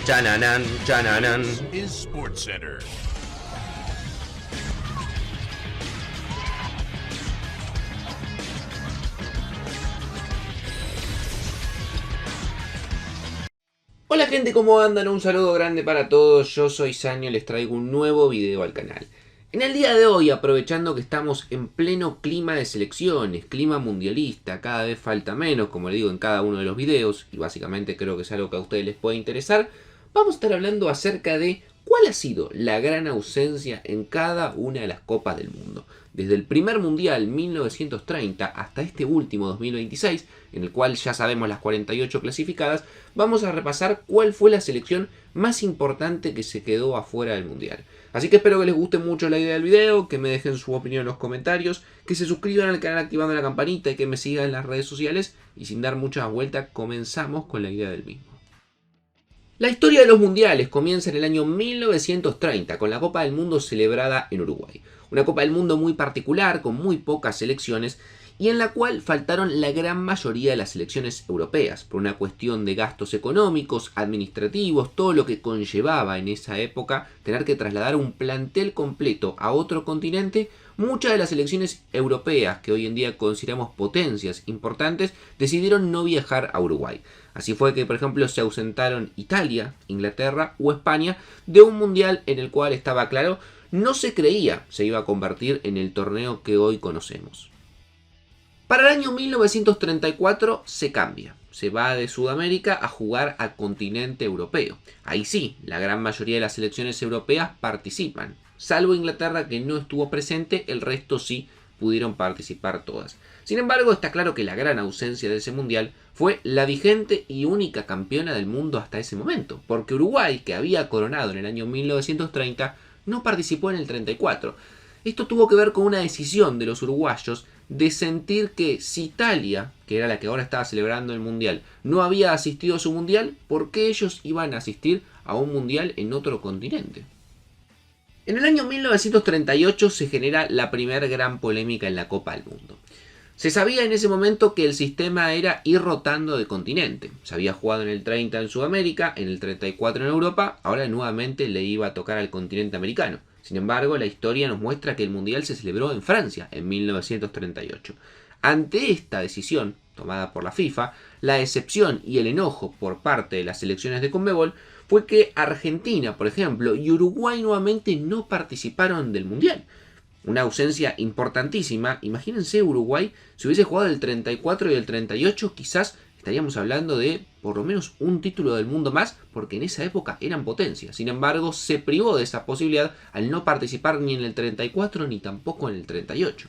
Chananan, chananan. Is SportsCenter. Hola gente, ¿cómo andan? Un saludo grande para todos, yo soy Sanio, les traigo un nuevo video al canal. En el día de hoy, aprovechando que estamos en pleno clima de selecciones, clima mundialista, cada vez falta menos, como le digo en cada uno de los videos, y básicamente creo que es algo que a ustedes les puede interesar, vamos a estar hablando acerca de cuál ha sido la gran ausencia en cada una de las copas del mundo. Desde el primer mundial 1930 hasta este último 2026, en el cual ya sabemos las 48 clasificadas, vamos a repasar cuál fue la selección más importante que se quedó afuera del mundial. Así que espero que les guste mucho la idea del video, que me dejen su opinión en los comentarios, que se suscriban al canal activando la campanita y que me sigan en las redes sociales. Y sin dar muchas vueltas, comenzamos con la idea del mismo. La historia de los mundiales comienza en el año 1930 con la Copa del Mundo celebrada en Uruguay. Una Copa del Mundo muy particular, con muy pocas selecciones, y en la cual faltaron la gran mayoría de las selecciones europeas, por una cuestión de gastos económicos, administrativos, todo lo que conllevaba en esa época tener que trasladar un plantel completo a otro continente. Muchas de las selecciones europeas, que hoy en día consideramos potencias importantes, decidieron no viajar a Uruguay. Así fue que, por ejemplo, se ausentaron Italia, Inglaterra o España de un mundial en el cual estaba claro, no se creía se iba a convertir en el torneo que hoy conocemos. Para el año 1934 se cambia. Se va de Sudamérica a jugar al continente europeo. Ahí sí, la gran mayoría de las selecciones europeas participan. Salvo Inglaterra, que no estuvo presente, el resto sí pudieron participar todas. Sin embargo, está claro que la gran ausencia de ese mundial fue la vigente y única campeona del mundo hasta ese momento. Porque Uruguay, que había coronado en el año 1930, no participó en el 34. Esto tuvo que ver con una decisión de los uruguayos de sentir que si Italia, que era la que ahora estaba celebrando el mundial, no había asistido a su mundial, ¿por qué ellos iban a asistir a un mundial en otro continente? En el año 1938 se genera la primera gran polémica en la Copa del Mundo. Se sabía en ese momento que el sistema era ir rotando de continente. Se había jugado en el 30 en Sudamérica, en el 34 en Europa, ahora nuevamente le iba a tocar al continente americano. Sin embargo, la historia nos muestra que el mundial se celebró en Francia en 1938. Ante esta decisión, tomada por la FIFA, la decepción y el enojo por parte de las selecciones de Conmebol fue que Argentina, por ejemplo, y Uruguay nuevamente no participaron del mundial. Una ausencia importantísima. Imagínense Uruguay, si hubiese jugado el 34 y el 38, quizás estaríamos hablando de por lo menos un título del mundo más, porque en esa época eran potencias. Sin embargo, se privó de esa posibilidad al no participar ni en el 34 ni tampoco en el 38.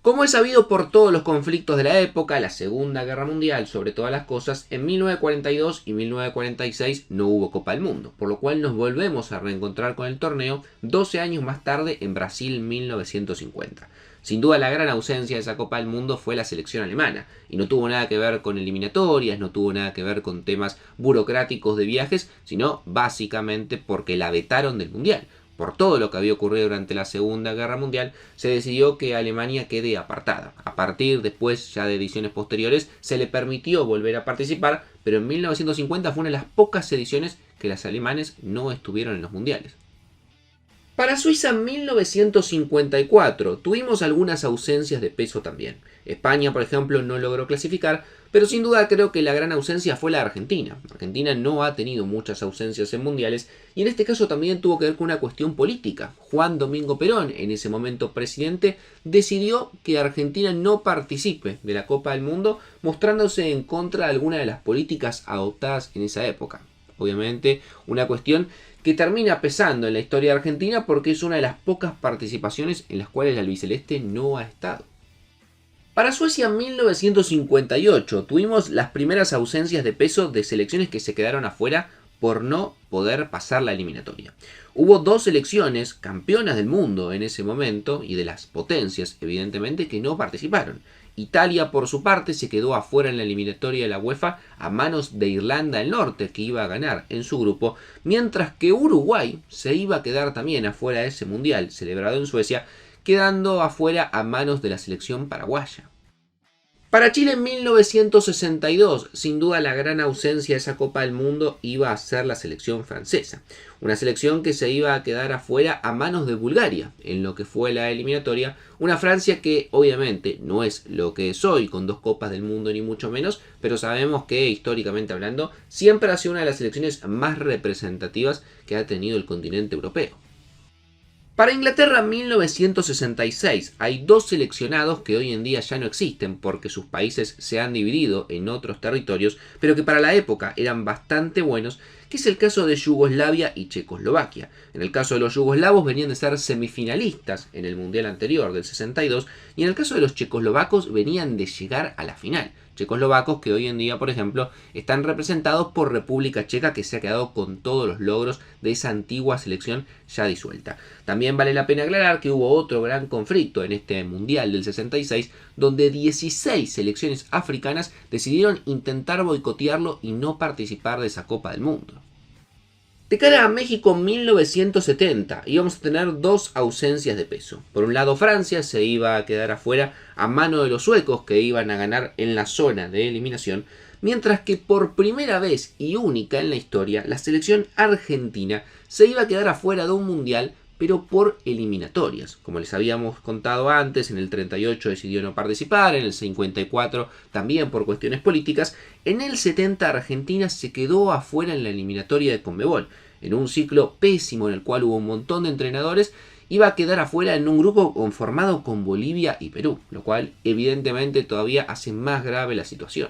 Como es sabido por todos los conflictos de la época, la Segunda Guerra Mundial, sobre todas las cosas, en 1942 y 1946 no hubo Copa del Mundo, por lo cual nos volvemos a reencontrar con el torneo 12 años más tarde en Brasil 1950. Sin duda la gran ausencia de esa Copa del Mundo fue la selección alemana, y no tuvo nada que ver con eliminatorias, no tuvo nada que ver con temas burocráticos de viajes, sino básicamente porque la vetaron del Mundial. Por todo lo que había ocurrido durante la Segunda Guerra Mundial, se decidió que Alemania quede apartada. A partir después, ya de ediciones posteriores, se le permitió volver a participar, pero en 1950 fue una de las pocas ediciones que los alemanes no estuvieron en los mundiales. Para Suiza 1954 tuvimos algunas ausencias de peso también. España, por ejemplo, no logró clasificar, pero sin duda creo que la gran ausencia fue la de Argentina. Argentina no ha tenido muchas ausencias en mundiales y en este caso también tuvo que ver con una cuestión política. Juan Domingo Perón, en ese momento presidente, decidió que Argentina no participe de la Copa del Mundo, mostrándose en contra de algunas de las políticas adoptadas en esa época. Obviamente una cuestión que termina pesando en la historia de Argentina porque es una de las pocas participaciones en las cuales la albiceleste no ha estado. Para Suecia 1958 tuvimos las primeras ausencias de peso de selecciones que se quedaron afuera por no poder pasar la eliminatoria. Hubo dos selecciones campeonas del mundo en ese momento y de las potencias evidentemente que no participaron. Italia por su parte se quedó afuera en la eliminatoria de la UEFA a manos de Irlanda del Norte, que iba a ganar en su grupo, mientras que Uruguay se iba a quedar también afuera de ese mundial celebrado en Suecia, quedando afuera a manos de la selección paraguaya. Para Chile en 1962, sin duda la gran ausencia de esa Copa del Mundo iba a ser la selección francesa. Una selección que se iba a quedar afuera a manos de Bulgaria en lo que fue la eliminatoria. Una Francia que obviamente no es lo que es hoy con 2 Copas del Mundo ni mucho menos, pero sabemos que históricamente hablando siempre ha sido una de las selecciones más representativas que ha tenido el continente europeo. Para Inglaterra 1966 hay 2 seleccionados que hoy en día ya no existen porque sus países se han dividido en otros territorios, pero que para la época eran bastante buenos, que es el caso de Yugoslavia y Checoslovaquia. En el caso de los yugoslavos venían de ser semifinalistas en el Mundial anterior del 62 y en el caso de los checoslovacos venían de llegar a la final. Checoslovacos que hoy en día, por ejemplo, están representados por República Checa, que se ha quedado con todos los logros de esa antigua selección ya disuelta. También vale la pena aclarar que hubo otro gran conflicto en este Mundial del 66, donde 16 selecciones africanas decidieron intentar boicotearlo y no participar de esa Copa del Mundo. De cara a México 1970 íbamos a tener 2 ausencias de peso. Por un lado Francia se iba a quedar afuera a mano de los suecos que iban a ganar en la zona de eliminación, mientras que por primera vez y única en la historia la selección argentina se iba a quedar afuera de un mundial pero por eliminatorias. Como les habíamos contado antes, en el 38 decidió no participar, en el 54 también por cuestiones políticas, en el 70 Argentina se quedó afuera en la eliminatoria de Conmebol, en un ciclo pésimo en el cual hubo un montón de entrenadores, iba a quedar afuera en un grupo conformado con Bolivia y Perú, lo cual evidentemente todavía hace más grave la situación.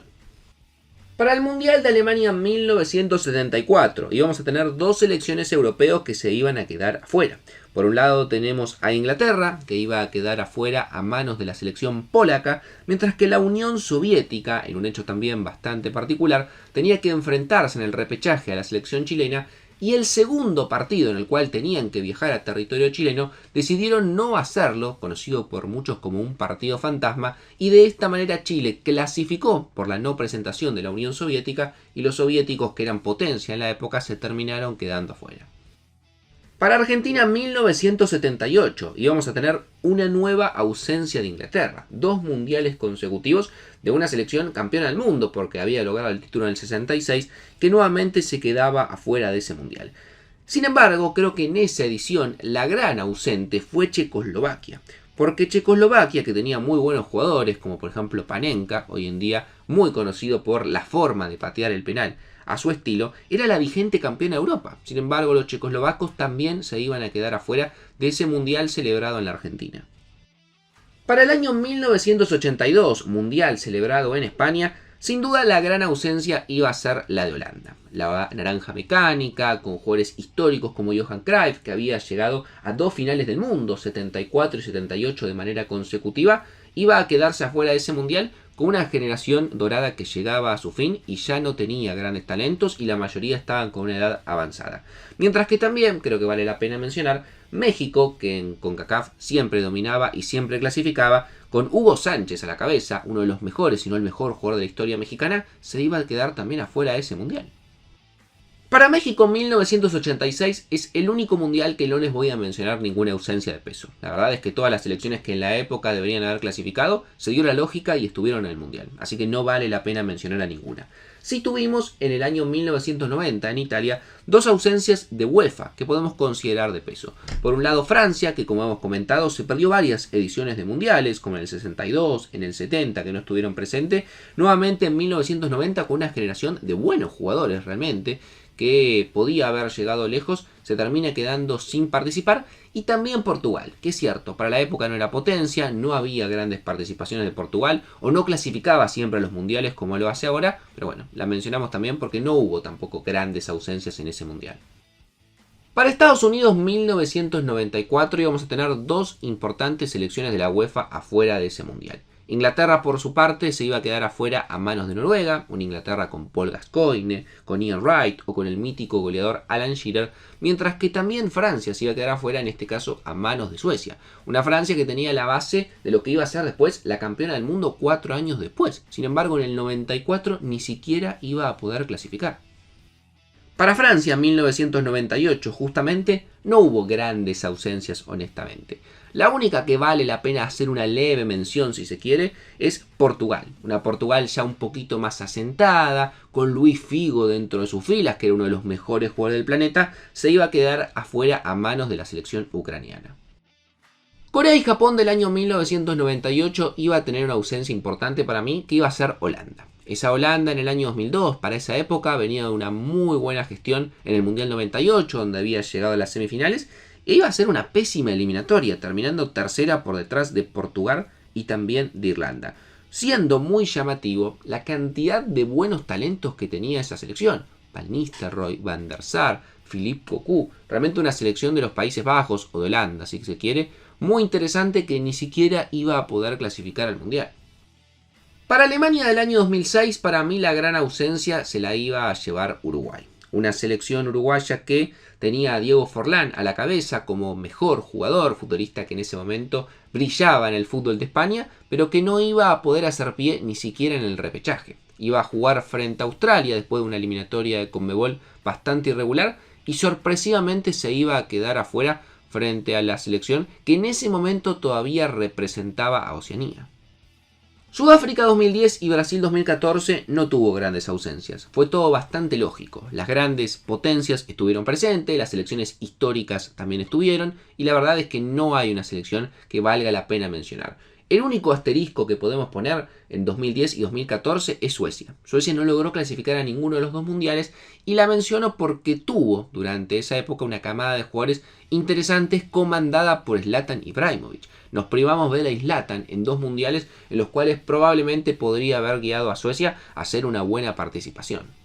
Para el Mundial de Alemania 1974 íbamos a tener 2 selecciones europeos que se iban a quedar afuera. Por un lado tenemos a Inglaterra, que iba a quedar afuera a manos de la selección polaca, mientras que la Unión Soviética, en un hecho también bastante particular, tenía que enfrentarse en el repechaje a la selección chilena, y el segundo partido en el cual tenían que viajar a territorio chileno decidieron no hacerlo, conocido por muchos como un partido fantasma, y de esta manera Chile clasificó por la no presentación de la Unión Soviética y los soviéticos, que eran potencia en la época, se terminaron quedando afuera. Para Argentina 1978 íbamos a tener una nueva ausencia de Inglaterra, 2 mundiales consecutivos de una selección campeona del mundo porque había logrado el título en el 66, que nuevamente se quedaba afuera de ese mundial. Sin embargo, creo que en esa edición la gran ausente fue Checoslovaquia, porque Checoslovaquia, que tenía muy buenos jugadores como por ejemplo Panenka, hoy en día muy conocido por la forma de patear el penal a su estilo, era la vigente campeona de Europa. Sin embargo, los checoslovacos también se iban a quedar afuera de ese mundial celebrado en la Argentina. Para el año 1982, mundial celebrado en España, sin duda la gran ausencia iba a ser la de Holanda. La naranja mecánica, con jugadores históricos como Johan Cruyff, que había llegado a 2 finales del mundo, 74 y 78 de manera consecutiva, iba a quedarse afuera de ese mundial con una generación dorada que llegaba a su fin y ya no tenía grandes talentos y la mayoría estaban con una edad avanzada. Mientras que también, creo que vale la pena mencionar, México, que en CONCACAF siempre dominaba y siempre clasificaba, con Hugo Sánchez a la cabeza, uno de los mejores, si no el mejor jugador de la historia mexicana, se iba a quedar también afuera de ese mundial. Para México 1986 es el único mundial que no les voy a mencionar ninguna ausencia de peso. La verdad es que todas las selecciones que en la época deberían haber clasificado se dio la lógica y estuvieron en el mundial. Así que no vale la pena mencionar a ninguna. Sí tuvimos en el año 1990 en Italia 2 ausencias de UEFA que podemos considerar de peso. Por un lado Francia, que como hemos comentado se perdió varias ediciones de mundiales, como en el 62, en el 70 que no estuvieron presentes, nuevamente en 1990 con una generación de buenos jugadores realmente, que podía haber llegado lejos, se termina quedando sin participar. Y también Portugal, que es cierto, para la época no era potencia, no había grandes participaciones de Portugal, o no clasificaba siempre a los mundiales como lo hace ahora, pero bueno, la mencionamos también porque no hubo tampoco grandes ausencias en ese mundial. Para Estados Unidos 1994 íbamos a tener 2 importantes selecciones de la UEFA afuera de ese mundial. Inglaterra, por su parte, se iba a quedar afuera a manos de Noruega, una Inglaterra con Paul Gascoigne, con Ian Wright o con el mítico goleador Alan Shearer, mientras que también Francia se iba a quedar afuera, en este caso a manos de Suecia. Una Francia que tenía la base de lo que iba a ser después la campeona del mundo 4 años después. Sin embargo, en el 94 ni siquiera iba a poder clasificar. Para Francia, en 1998, justamente, no hubo grandes ausencias, honestamente. La única que vale la pena hacer una leve mención, si se quiere, es Portugal. Una Portugal ya un poquito más asentada, con Luis Figo dentro de sus filas, que era uno de los mejores jugadores del planeta, se iba a quedar afuera a manos de la selección ucraniana. Corea y Japón del año 1998 iba a tener una ausencia importante para mí, que iba a ser Holanda. Esa Holanda en el año 2002, para esa época, venía de una muy buena gestión en el Mundial 98, donde había llegado a las semifinales, e iba a ser una pésima eliminatoria, terminando tercera por detrás de Portugal y también de Irlanda. Siendo muy llamativo la cantidad de buenos talentos que tenía esa selección. Van Nistelrooy, Van der Sar, Philippe Cocu, realmente una selección de los Países Bajos o de Holanda, si se quiere, muy interesante, que ni siquiera iba a poder clasificar al Mundial. Para Alemania del año 2006, para mí la gran ausencia se la iba a llevar Uruguay. Una selección uruguaya que tenía a Diego Forlán a la cabeza como mejor jugador, futbolista que en ese momento brillaba en el fútbol de España, pero que no iba a poder hacer pie ni siquiera en el repechaje. Iba a jugar frente a Australia después de una eliminatoria de Conmebol bastante irregular y sorpresivamente se iba a quedar afuera frente a la selección que en ese momento todavía representaba a Oceanía. Sudáfrica 2010 y Brasil 2014 no tuvo grandes ausencias, fue todo bastante lógico. Las grandes potencias estuvieron presentes, las selecciones históricas también estuvieron, y la verdad es que no hay una selección que valga la pena mencionar. El único asterisco que podemos poner en 2010 y 2014 es Suecia. Suecia no logró clasificar a ninguno de los dos mundiales, y la menciono porque tuvo durante esa época una camada de jugadores interesantes comandada por Zlatan Ibrahimovic. Nos privamos de la Zlatan en dos mundiales en los cuales probablemente podría haber guiado a Suecia a hacer una buena participación.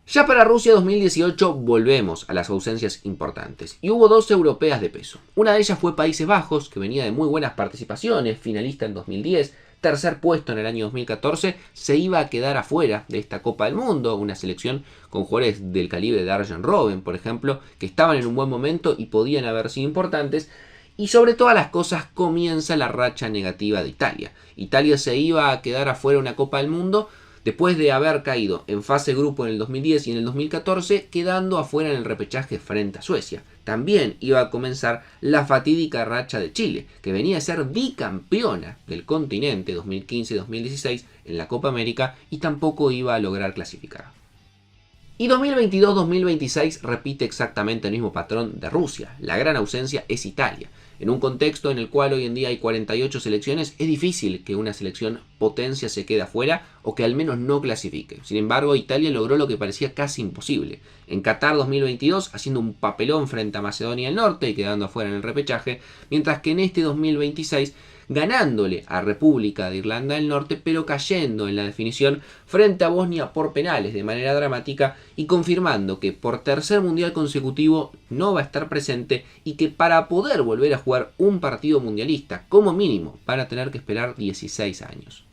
Ya para Rusia 2018 volvemos a las ausencias importantes, y hubo dos europeas de peso. Una de ellas fue Países Bajos, que venía de muy buenas participaciones, finalista en 2010, tercer puesto en el año 2014, se iba a quedar afuera de esta Copa del Mundo, una selección con jugadores del calibre de Arjen Robben, por ejemplo, que estaban en un buen momento y podían haber sido importantes. Y sobre todas las cosas comienza la racha negativa de Italia. Italia se iba a quedar afuera de una Copa del Mundo después de haber caído en fase grupo en el 2010 y en el 2014, quedando afuera en el repechaje frente a Suecia. También iba a comenzar la fatídica racha de Chile, que venía a ser bicampeona del continente 2015 y 2016 en la Copa América y tampoco iba a lograr clasificar. Y 2022-2026 repite exactamente el mismo patrón de Rusia. La gran ausencia es Italia. En un contexto en el cual hoy en día hay 48 selecciones, es difícil que una selección potencia se quede afuera o que al menos no clasifique. Sin embargo, Italia logró lo que parecía casi imposible. En Qatar 2022, haciendo un papelón frente a Macedonia del Norte y quedando afuera en el repechaje, mientras que en este 2026 ganándole a República de Irlanda del Norte, pero cayendo en la definición frente a Bosnia por penales de manera dramática y confirmando que por tercer mundial consecutivo no va a estar presente y que para poder volver a jugar un partido mundialista como mínimo van a tener que esperar 16 años.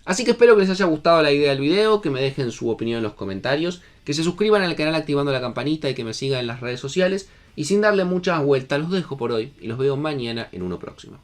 Así que espero que les haya gustado la idea del video, que me dejen su opinión en los comentarios, que se suscriban al canal activando la campanita y que me sigan en las redes sociales. Y sin darle muchas vueltas los dejo por hoy y los veo mañana en uno próximo.